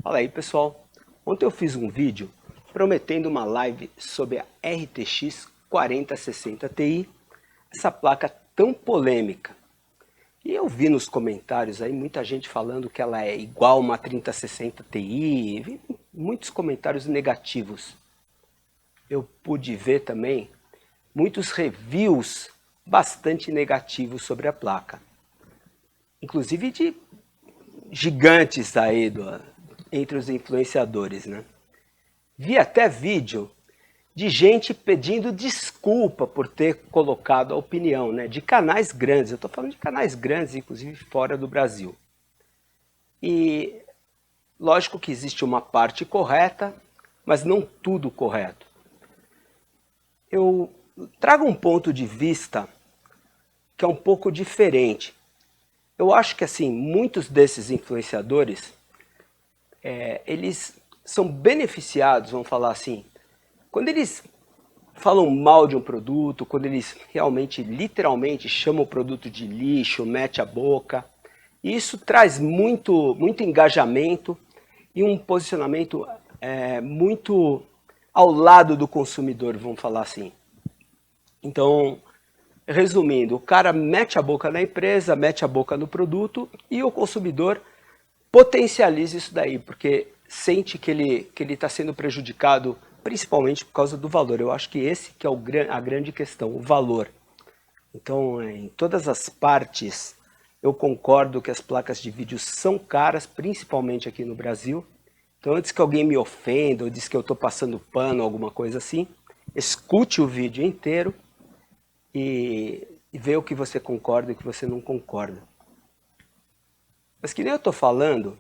Fala aí pessoal, ontem eu fiz um vídeo prometendo uma live sobre a RTX 4060 Ti, essa placa tão polêmica. E eu vi nos comentários aí muita gente falando que ela é igual uma 3060 Ti, vi muitos comentários negativos. Eu pude ver também muitos reviews bastante negativos sobre a placa, inclusive de gigantes aí entre os influenciadores, né? Vi até vídeo de gente pedindo desculpa por ter colocado a opinião, né? De canais grandes, eu estou falando de canais grandes, inclusive fora do Brasil. E lógico que existe uma parte correta, mas não tudo correto. Eu trago um ponto de vista que é um pouco diferente. Eu acho que assim, muitos desses influenciadores, eles são beneficiados, vamos falar assim, quando eles falam mal de um produto, quando eles realmente, literalmente, chamam o produto de lixo, mete a boca. E isso traz muito engajamento e um posicionamento muito ao lado do consumidor, vamos falar assim. Então, resumindo, o cara mete a boca na empresa, mete a boca no produto e o consumidor potencializa isso daí, porque sente que ele está sendo prejudicado principalmente por causa do valor. Eu acho que esse que é a grande questão, o valor. Então, em todas as partes, eu concordo que as placas de vídeo são caras, principalmente aqui no Brasil. Então, antes que alguém me ofenda ou diz que eu estou passando pano, alguma coisa assim, escute o vídeo inteiro e vê o que você concorda e o que você não concorda. Mas que nem eu estou falando,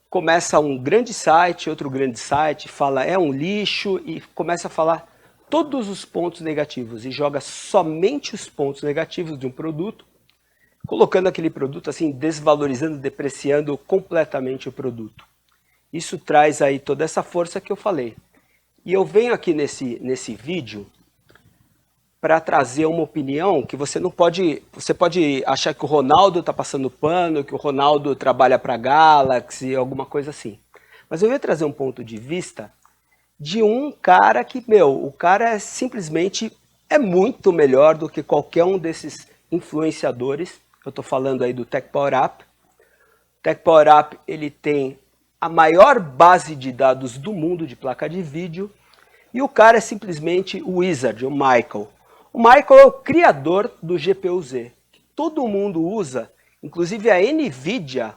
começa um grande site, outro grande site, fala é um lixo e começa a falar todos os pontos negativos e joga somente os pontos negativos de um produto, colocando aquele produto assim, desvalorizando, depreciando completamente o produto. Isso traz aí toda essa força que eu falei. E eu venho aqui nesse vídeo para trazer uma opinião que você não pode, você pode achar que o Ronaldo está passando pano, que o Ronaldo trabalha para a Galaxy, alguma coisa assim. Mas eu ia trazer um ponto de vista de um cara que, o cara simplesmente é muito melhor do que qualquer um desses influenciadores. Eu estou falando aí do Tech Power Up. O Tech Power Up, ele tem a maior base de dados do mundo de placa de vídeo e o cara é simplesmente o Wizard, o Michael. O Michael é o criador do GPU-Z, que todo mundo usa, inclusive a NVIDIA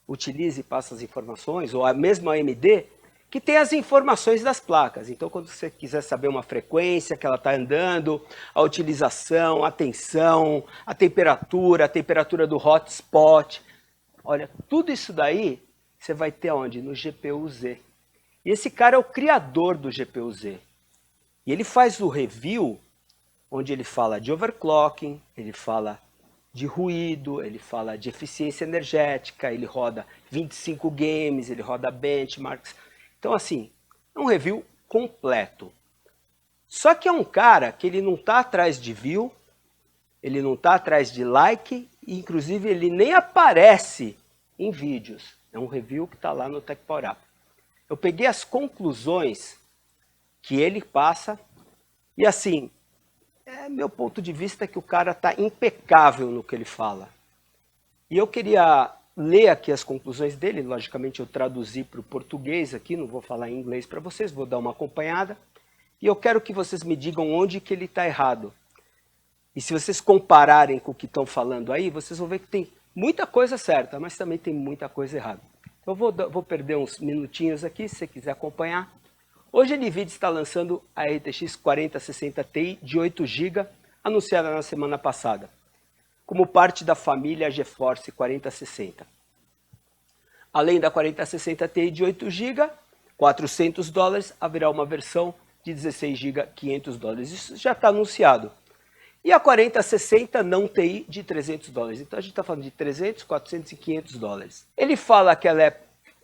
utiliza e passa as informações, ou a mesma AMD, que tem as informações das placas. Então, quando você quiser saber uma frequência que ela está andando, a utilização, a tensão, a temperatura do hotspot, olha, tudo isso daí você vai ter onde? No GPU-Z. E esse cara é o criador do GPU-Z. E ele faz o review onde ele fala de overclocking, ele fala de ruído, ele fala de eficiência energética, ele roda 25 games, ele roda benchmarks. Então, assim, é um review completo. Só que é um cara que ele não está atrás de view, ele não está atrás de like, e inclusive ele nem aparece em vídeos. É um review que está lá no Tech Power Up. Eu peguei as conclusões que ele passa e assim, meu ponto de vista é que o cara está impecável no que ele fala. E eu queria ler aqui as conclusões dele, logicamente eu traduzi para o português aqui, não vou falar em inglês para vocês, vou dar uma acompanhada. E eu quero que vocês me digam onde que ele está errado. E se vocês compararem com o que estão falando aí, vocês vão ver que tem muita coisa certa, mas também tem muita coisa errada. Então eu vou perder uns minutinhos aqui, se você quiser acompanhar. Hoje a NVIDIA está lançando a RTX 4060 Ti de 8 GB, anunciada na semana passada, como parte da família GeForce 4060. Além da 4060 Ti de 8 GB, $400, haverá uma versão de 16 GB, $500. Isso já está anunciado. E a 4060 não Ti de $300. Então a gente está falando de 300, 400 e $500. Ele fala que ela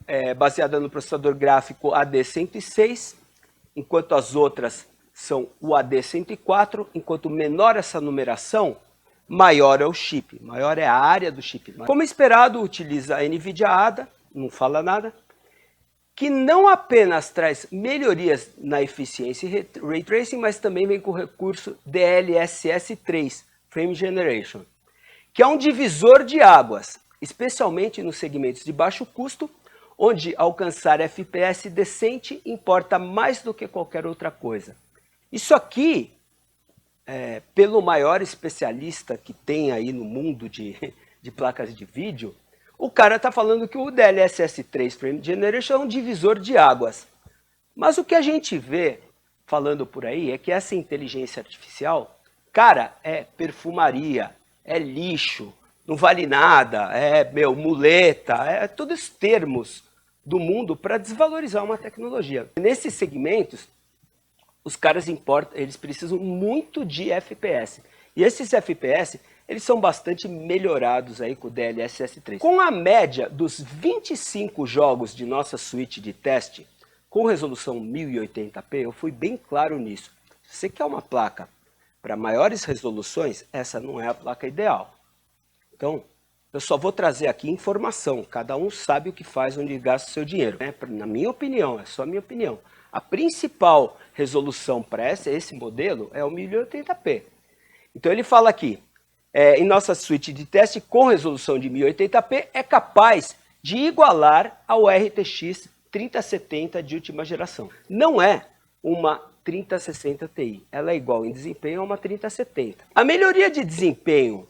é baseada no processador gráfico AD106, enquanto as outras são o AD104, enquanto menor essa numeração, maior é o chip, maior é a área do chip. Como esperado, utiliza a NVIDIA ADA, não fala nada, que não apenas traz melhorias na eficiência e Ray Tracing, mas também vem com o recurso DLSS3, Frame Generation, que é um divisor de águas, especialmente nos segmentos de baixo custo, onde alcançar FPS decente importa mais do que qualquer outra coisa. Isso aqui, pelo maior especialista que tem aí no mundo de placas de vídeo, o cara está falando que o DLSS3 Frame Generation é um divisor de águas. Mas o que a gente vê falando por aí é que essa inteligência artificial, cara, é perfumaria, é lixo, não vale nada, muleta, é todos os termos do mundo para desvalorizar uma tecnologia. Nesses segmentos, os caras eles precisam muito de FPS. E esses FPS, eles são bastante melhorados aí com o DLSS3. Com a média dos 25 jogos de nossa suíte de teste, com resolução 1080p, eu fui bem claro nisso. Se você quer uma placa para maiores resoluções, essa não é a placa ideal. Então, eu só vou trazer aqui informação. Cada um sabe o que faz, onde gasta o seu dinheiro. Na minha opinião, é só a minha opinião. A principal resolução para esse modelo é o 1080p. Então ele fala aqui, em nossa suíte de teste com resolução de 1080p é capaz de igualar ao RTX 3070 de última geração. Não é uma 3060 Ti, ela é igual em desempenho a uma 3070. A melhoria de desempenho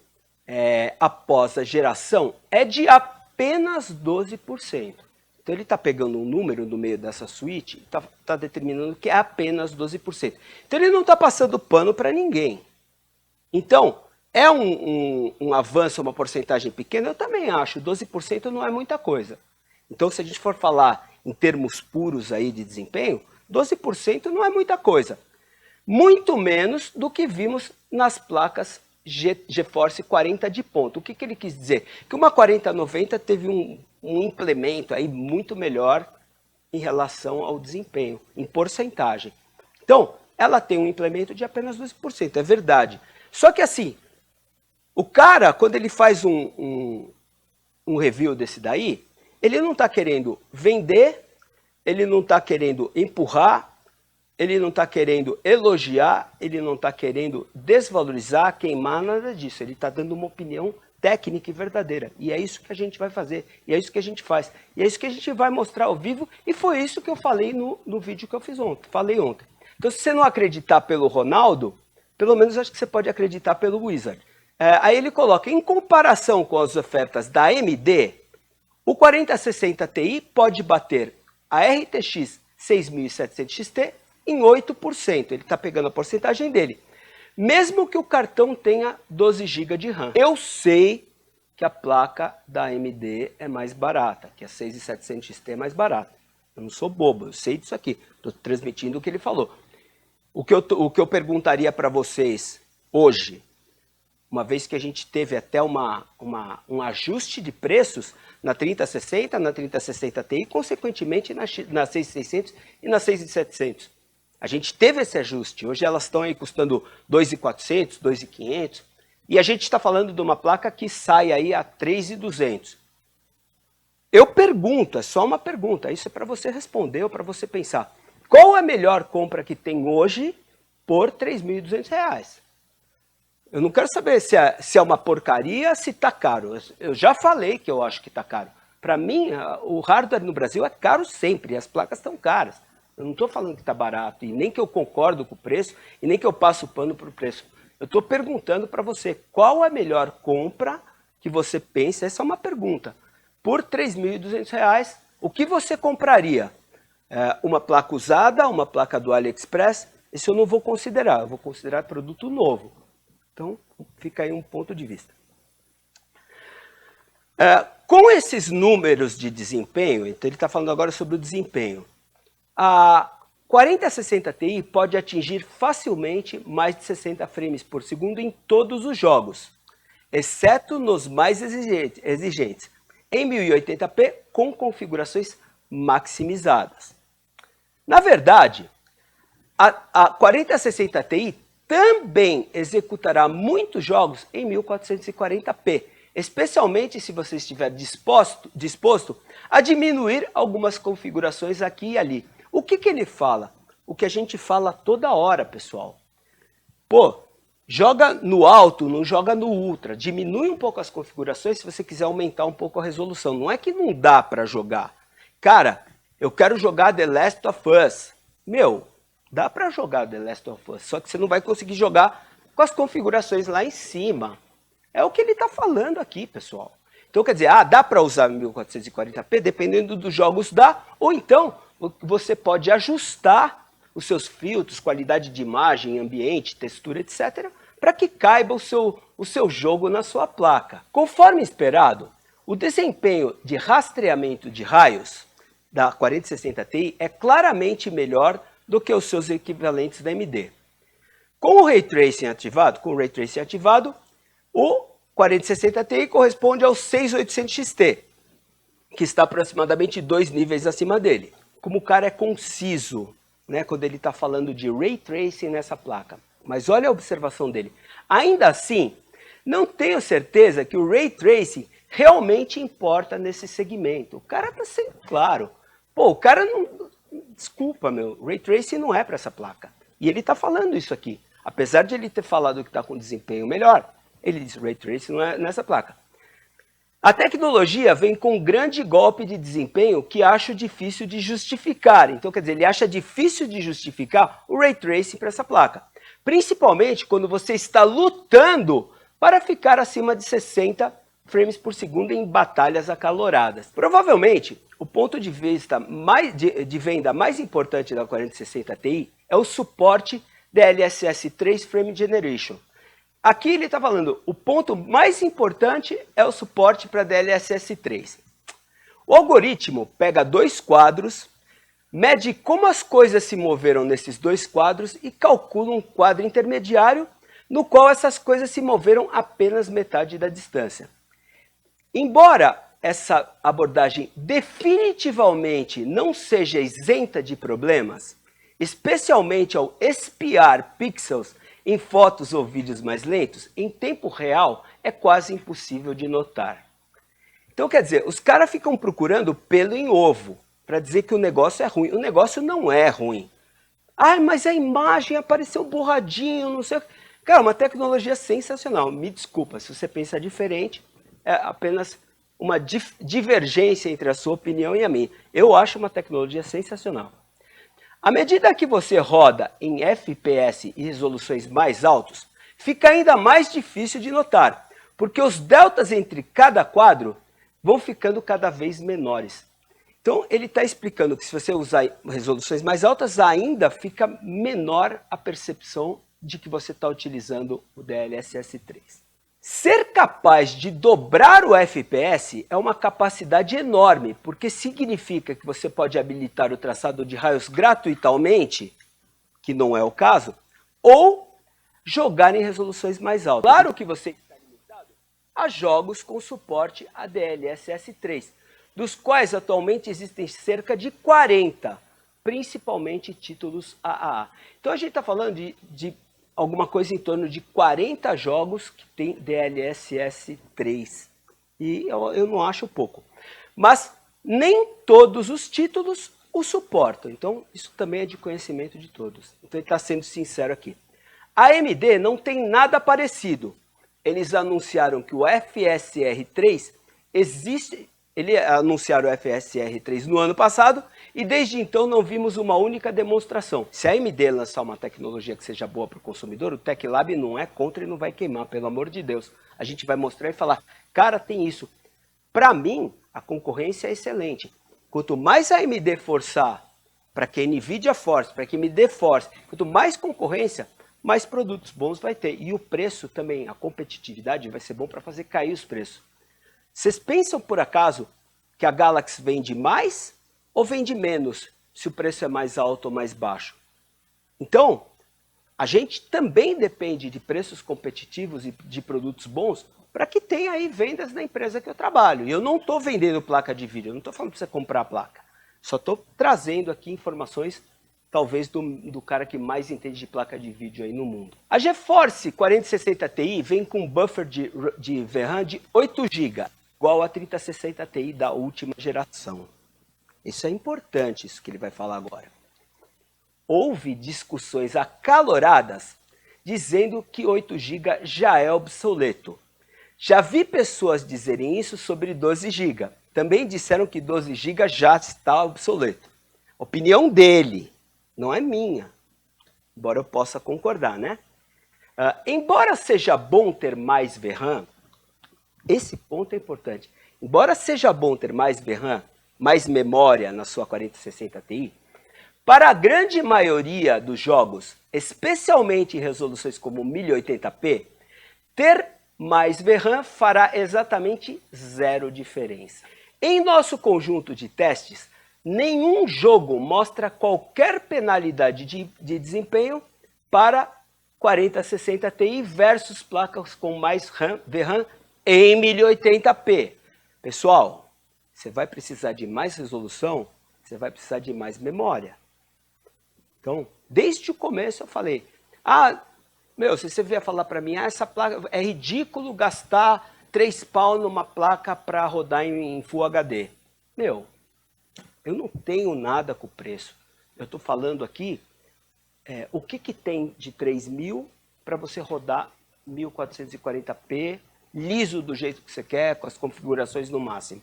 após a geração é de apenas 12%. Então ele está pegando um número no meio dessa suíte e está determinando que é apenas 12%. Então ele não está passando pano para ninguém. Então, é um avanço, uma porcentagem pequena? Eu também acho, 12% não é muita coisa. Então se a gente for falar em termos puros aí de desempenho, 12% não é muita coisa. Muito menos do que vimos nas placas GeForce 40 de ponta. O que ele quis dizer? Que uma 4090 teve um implemento aí muito melhor em relação ao desempenho, em porcentagem. Então, ela tem um implemento de apenas 12%, é verdade. Só que assim, o cara, quando ele faz um review desse daí, ele não está querendo vender, ele não está querendo empurrar, ele não está querendo elogiar, ele não está querendo desvalorizar, queimar, nada disso. Ele está dando uma opinião técnica e verdadeira. E é isso que a gente vai fazer, e é isso que a gente faz. E é isso que a gente vai mostrar ao vivo, e foi isso que eu falei no vídeo que eu fiz ontem. Falei ontem. Então, se você não acreditar pelo Ronaldo, pelo menos acho que você pode acreditar pelo Wizard. Aí ele coloca, em comparação com as ofertas da AMD, o 4060 Ti pode bater a RTX 6700 XT em 8%. Ele está pegando a porcentagem dele. Mesmo que o cartão tenha 12 GB de RAM. Eu sei que a placa da AMD é mais barata, que a 6700 XT é mais barata. Eu não sou bobo, eu sei disso aqui. Estou transmitindo o que ele falou. O que eu perguntaria para vocês hoje, uma vez que a gente teve até um ajuste de preços na 3060, na 3060 Ti e, consequentemente, na 6600 e na 6700. A gente teve esse ajuste. Hoje elas estão aí custando 2.400, 2.500. E a gente está falando de uma placa que sai aí a 3.200. Eu pergunto, é só uma pergunta, isso é para você responder ou para você pensar. Qual é a melhor compra que tem hoje por R$3.200? Eu não quero saber se é uma porcaria, se está caro. Eu já falei que eu acho que está caro. Para mim, o hardware no Brasil é caro sempre, e as placas estão caras. Eu não estou falando que está barato, e nem que eu concordo com o preço, e nem que eu passo pano para o preço. Eu estou perguntando para você, qual é a melhor compra que você pensa? Essa é uma pergunta. Por R$3.200, o que você compraria? Uma placa usada, uma placa do AliExpress? Isso eu não vou considerar, eu vou considerar produto novo. Então, fica aí um ponto de vista. Com esses números de desempenho, então ele está falando agora sobre o desempenho, a 4060 Ti pode atingir facilmente mais de 60 frames por segundo em todos os jogos, exceto nos mais exigentes, em 1080p com configurações maximizadas. Na verdade, A 4060 Ti também executará muitos jogos em 1440p, especialmente se você estiver disposto a diminuir algumas configurações aqui e ali. O que ele fala? O que a gente fala toda hora, pessoal. Pô, joga no alto, não joga no ultra. Diminui um pouco as configurações se você quiser aumentar um pouco a resolução. Não é que não dá para jogar. Cara, eu quero jogar The Last of Us. Meu, dá para jogar The Last of Us, só que você não vai conseguir jogar com as configurações lá em cima. É o que ele está falando aqui, pessoal. Então, quer dizer, dá para usar 1440p, dependendo dos jogos dá, ou então você pode ajustar os seus filtros, qualidade de imagem, ambiente, textura, etc., para que caiba o seu jogo na sua placa. Conforme esperado, o desempenho de rastreamento de raios da 4060 Ti é claramente melhor do que os seus equivalentes da AMD. Com o Ray Tracing ativado, o 4060 Ti corresponde ao 6800 XT, que está aproximadamente 2 níveis acima dele. Como o cara é conciso, né, quando ele está falando de Ray Tracing nessa placa. Mas olha a observação dele. Ainda assim, não tenho certeza que o Ray Tracing realmente importa nesse segmento. O cara está sendo claro. Pô, o cara não... Desculpa, meu. Ray Tracing não é para essa placa. E ele está falando isso aqui. Apesar de ele ter falado que está com desempenho melhor, ele diz Ray Tracing não é nessa placa. A tecnologia vem com um grande golpe de desempenho que acho difícil de justificar. Então, quer dizer, ele acha difícil de justificar o Ray Tracing para essa placa. Principalmente quando você está lutando para ficar acima de 60 frames por segundo em batalhas acaloradas. Provavelmente, o ponto de venda mais importante da 4060 Ti é o suporte DLSS 3 Frame Generation. Aqui ele está falando, o ponto mais importante é o suporte para DLSS 3. O algoritmo pega 2 quadros, mede como as coisas se moveram nesses 2 quadros e calcula um quadro intermediário no qual essas coisas se moveram apenas metade da distância. Embora essa abordagem definitivamente não seja isenta de problemas, especialmente ao espiar pixels em fotos ou vídeos mais lentos, em tempo real é quase impossível de notar. Então, quer dizer, os caras ficam procurando pelo em ovo para dizer que o negócio é ruim. O negócio não é ruim. Mas a imagem apareceu borradinho, não sei o que. Cara, uma tecnologia sensacional. Me desculpa, se você pensa diferente, é apenas uma divergência entre a sua opinião e a minha. Eu acho uma tecnologia sensacional. À medida que você roda em FPS e resoluções mais altos, fica ainda mais difícil de notar, porque os deltas entre cada quadro vão ficando cada vez menores. Então, ele está explicando que se você usar resoluções mais altas, ainda fica menor a percepção de que você está utilizando o DLSS 3. Ser capaz de dobrar o FPS é uma capacidade enorme, porque significa que você pode habilitar o traçado de raios gratuitamente, que não é o caso, ou jogar em resoluções mais altas. Claro que você está limitado a jogos com suporte a DLSS 3, dos quais atualmente existem cerca de 40, principalmente títulos AAA. Então a gente está falando de alguma coisa em torno de 40 jogos que tem DLSS 3. E eu não acho pouco. Mas nem todos os títulos o suportam. Então, isso também é de conhecimento de todos. Então, ele está sendo sincero aqui. A AMD não tem nada parecido. Eles anunciaram que o FSR 3 existe. Eles anunciaram o FSR 3 no ano passado e desde então não vimos uma única demonstração. Se a AMD lançar uma tecnologia que seja boa para o consumidor, o Tech Lab não é contra e não vai queimar, pelo amor de Deus. A gente vai mostrar e falar, cara, tem isso. Para mim, a concorrência é excelente. Quanto mais a AMD forçar para que a NVIDIA force, para que a AMD force, quanto mais concorrência, mais produtos bons vai ter. E o preço também, a competitividade vai ser bom para fazer cair os preços. Vocês pensam, por acaso, que a Galaxy vende mais ou vende menos se o preço é mais alto ou mais baixo? Então, a gente também depende de preços competitivos e de produtos bons para que tenha aí vendas na empresa que eu trabalho. E eu não estou vendendo placa de vídeo, eu não estou falando para você comprar a placa. Só estou trazendo aqui informações talvez do cara que mais entende de placa de vídeo aí no mundo. A GeForce 4060 Ti vem com um buffer de VRAM de 8 GB, igual a 3060 Ti da última geração. Isso é importante, isso que ele vai falar agora. Houve discussões acaloradas dizendo que 8 GB já é obsoleto. Já vi pessoas dizerem isso sobre 12 GB. Também disseram que 12 GB já está obsoleto. Opinião dele, não é minha. Embora eu possa concordar, né? Embora seja bom ter mais VRAM, esse ponto é importante. Embora seja bom ter mais VRAM, mais memória na sua 4060 Ti, para a grande maioria dos jogos, especialmente em resoluções como 1080p, ter mais VRAM fará exatamente zero diferença. Em nosso conjunto de testes, nenhum jogo mostra qualquer penalidade de desempenho para 4060 Ti versus placas com mais VRAM em 1080p. Pessoal, você vai precisar de mais resolução, você vai precisar de mais memória. Então, desde o começo eu falei, se você vier falar para mim, essa placa é ridículo gastar 3 pau numa placa para rodar em Full HD. Eu não tenho nada com o preço. Eu estou falando aqui, o que tem de 3.000 para você rodar 1440p, liso do jeito que você quer, com as configurações no máximo.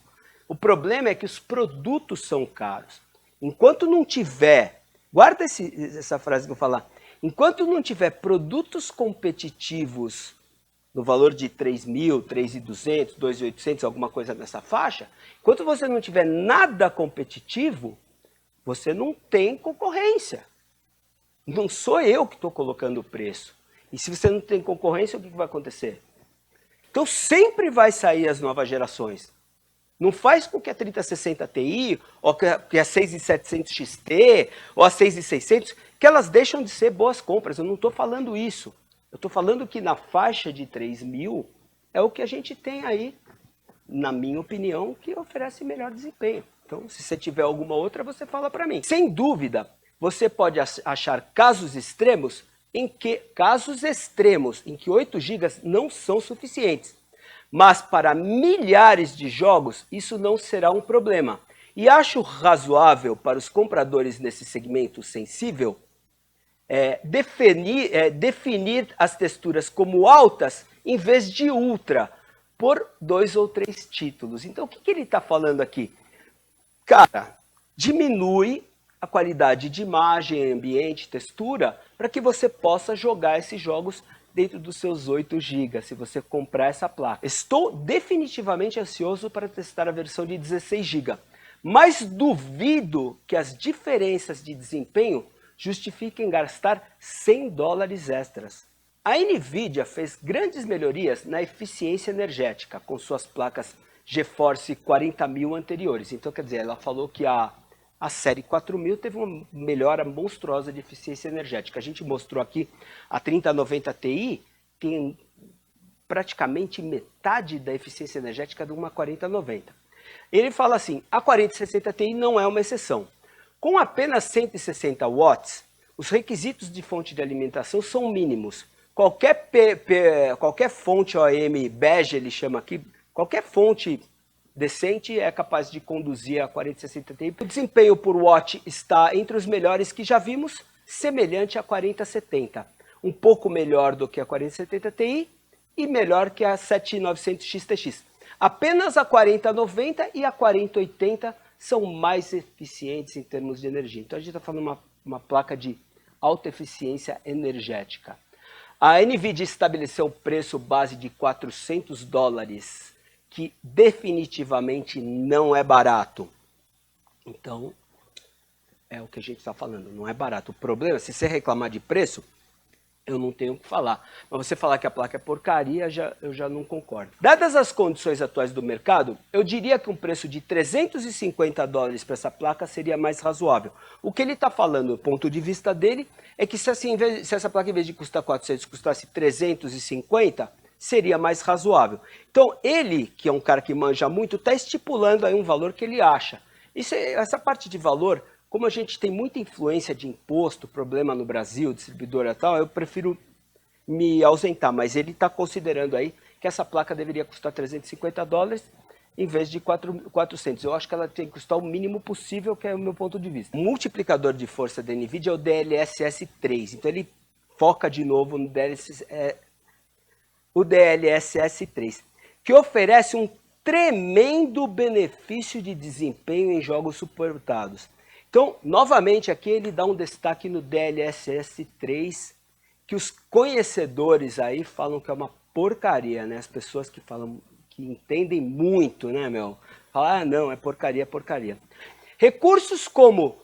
O problema é que os produtos são caros. Enquanto não tiver, guarda essa frase que eu vou falar, enquanto não tiver produtos competitivos no valor de 3.000, 3.200, 2.800, alguma coisa nessa faixa, enquanto você não tiver nada competitivo, você não tem concorrência. Não sou eu que estou colocando o preço. E se você não tem concorrência, o que vai acontecer? Então sempre vai sair as novas gerações. Não faz com que a 3060 Ti, ou que a 6700 XT, ou a 6600, que elas deixam de ser boas compras. Eu não estou falando isso. Eu estou falando que na faixa de 3.000 é o que a gente tem aí, na minha opinião, que oferece melhor desempenho. Então, se você tiver alguma outra, você fala para mim. Sem dúvida, você pode achar casos extremos em que 8 GB não são suficientes. Mas para milhares de jogos, isso não será um problema. E acho razoável para os compradores nesse segmento sensível definir as texturas como altas em vez de ultra, por 2 ou 3 títulos. Então, o que ele está falando aqui? Cara, diminui a qualidade de imagem, ambiente, textura, para que você possa jogar esses jogos dentro dos seus 8 GB, se você comprar essa placa. Estou definitivamente ansioso para testar a versão de 16 GB, mas duvido que as diferenças de desempenho justifiquem gastar $100 extras. A NVIDIA fez grandes melhorias na eficiência energética com suas placas GeForce 40.000 anteriores. Então, quer dizer, ela falou que a série 4000 teve uma melhora monstruosa de eficiência energética. A gente mostrou aqui a 3090 Ti tem praticamente metade da eficiência energética de uma 4090. Ele fala assim, a 4060 Ti não é uma exceção. Com apenas 160 watts, os requisitos de fonte de alimentação são mínimos. Qualquer fonte OEM bege, ele chama aqui, qualquer fonte decente é capaz de conduzir a 4060 Ti. O desempenho por watt está entre os melhores que já vimos, semelhante à 4070. Um pouco melhor do que a 4070 Ti e melhor que a 7900 XTX. Apenas a 4090 e a 4080 são mais eficientes em termos de energia. Então a gente está falando uma placa de alta eficiência energética. A NVIDIA estabeleceu um preço base de $400, que definitivamente não é barato. Então, é o que a gente está falando, não é barato. O problema, se você reclamar de preço, eu não tenho o que falar. Mas você falar que a placa é porcaria, eu já não concordo. Dadas as condições atuais do mercado, eu diria que um preço de $350 para essa placa seria mais razoável. O que ele está falando, do ponto de vista dele, é que se essa placa, em vez de custar 400, custasse 350, seria mais razoável. Então, ele, que é um cara que manja muito, está estipulando aí um valor que ele acha. Essa parte de valor como a gente tem muita influência de imposto, problema no Brasil, distribuidora e tal, eu prefiro me ausentar, mas ele está considerando aí que essa placa deveria custar $350 em vez de 400. Eu acho que ela tem que custar o mínimo possível, que é o meu ponto de vista. O multiplicador de força da NVIDIA é o DLSS 3, então ele foca de novo no DLSS 3, que oferece um tremendo benefício de desempenho em jogos suportados. Então, novamente, aqui ele dá um destaque no DLSS 3, que os conhecedores aí falam que é uma porcaria, né? As pessoas que falam, que entendem muito, né, meu? Falam, ah, não, é porcaria, porcaria. Recursos como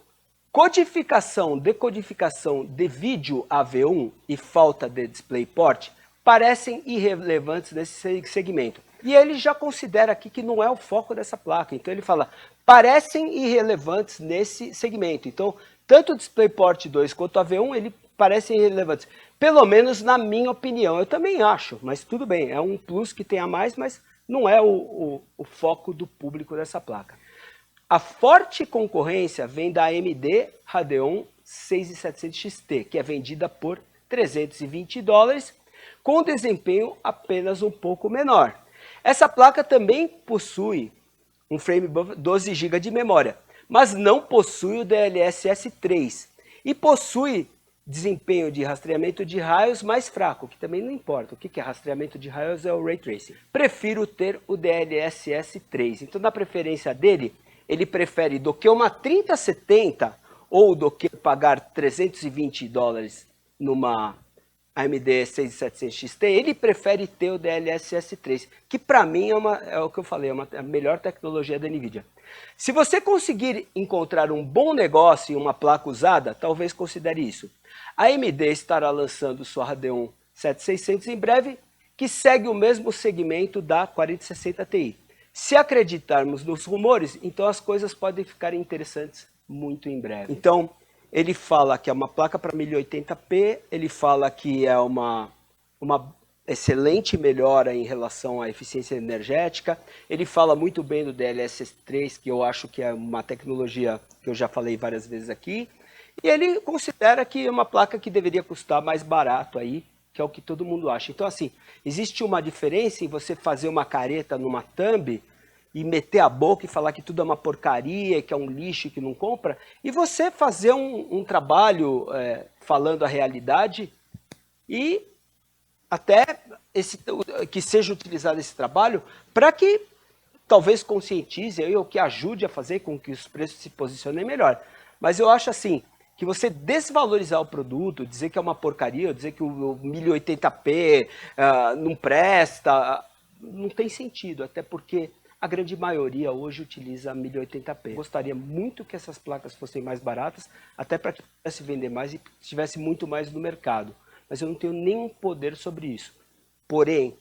codificação, decodificação de vídeo AV1 e falta de DisplayPort parecem irrelevantes nesse segmento. E ele já considera aqui que não é o foco dessa placa. Então ele fala, parecem irrelevantes nesse segmento. Então, tanto o DisplayPort 2 quanto o AV1, ele parecem irrelevantes. Pelo menos na minha opinião. Eu também acho, mas tudo bem. É um plus que tem a mais, mas não é o foco do público dessa placa. A forte concorrência vem da AMD Radeon 6700 XT, que é vendida por $320, com desempenho apenas um pouco menor. Essa placa também possui um frame buffer 12 GB de memória, mas não possui o DLSS 3 e possui desempenho de rastreamento de raios mais fraco, que também não importa. O que é rastreamento de raios? É o Ray Tracing. Prefiro ter o DLSS 3. Então, na preferência dele, ele prefere do que uma 3070 ou do que pagar $320 numa AMD 6700 XT, ele prefere ter o DLSS 3, que para mim é o que eu falei, é a melhor tecnologia da NVIDIA. Se você conseguir encontrar um bom negócio em uma placa usada, talvez considere isso. A AMD estará lançando sua Radeon 7600 em breve, que segue o mesmo segmento da 4060 Ti. Se acreditarmos nos rumores, então as coisas podem ficar interessantes muito em breve. Então, ele fala que é uma placa para 1080p, ele fala que é uma excelente melhora em relação à eficiência energética, ele fala muito bem do DLSS 3, que eu acho que é uma tecnologia que eu já falei várias vezes aqui, e ele considera que é uma placa que deveria custar mais barato aí, que é o que todo mundo acha. Então, assim, existe uma diferença em você fazer uma careta numa thumb e meter a boca e falar que tudo é uma porcaria, que é um lixo, que não compra, e você fazer um trabalho falando a realidade e até que seja utilizado esse trabalho para que talvez conscientize aí, ou que ajude a fazer com que os preços se posicionem melhor. Mas eu acho assim, que você desvalorizar o produto, dizer que é uma porcaria, dizer que o 1080p não presta, não tem sentido, até porque a grande maioria hoje utiliza 1080p. Gostaria muito que essas placas fossem mais baratas, até para que pudesse vender mais e tivesse muito mais no mercado. Mas eu não tenho nenhum poder sobre isso. Porém,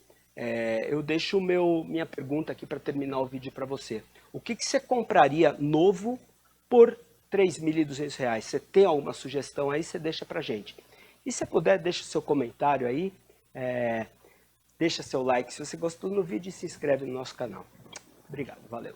eu deixo minha pergunta aqui para terminar o vídeo para você. O que você compraria novo por R$3.200? Você tem alguma sugestão aí? Você deixa para a gente. E se puder, deixa seu comentário aí. Deixa seu like se você gostou do vídeo e se inscreve no nosso canal. Obrigado, valeu.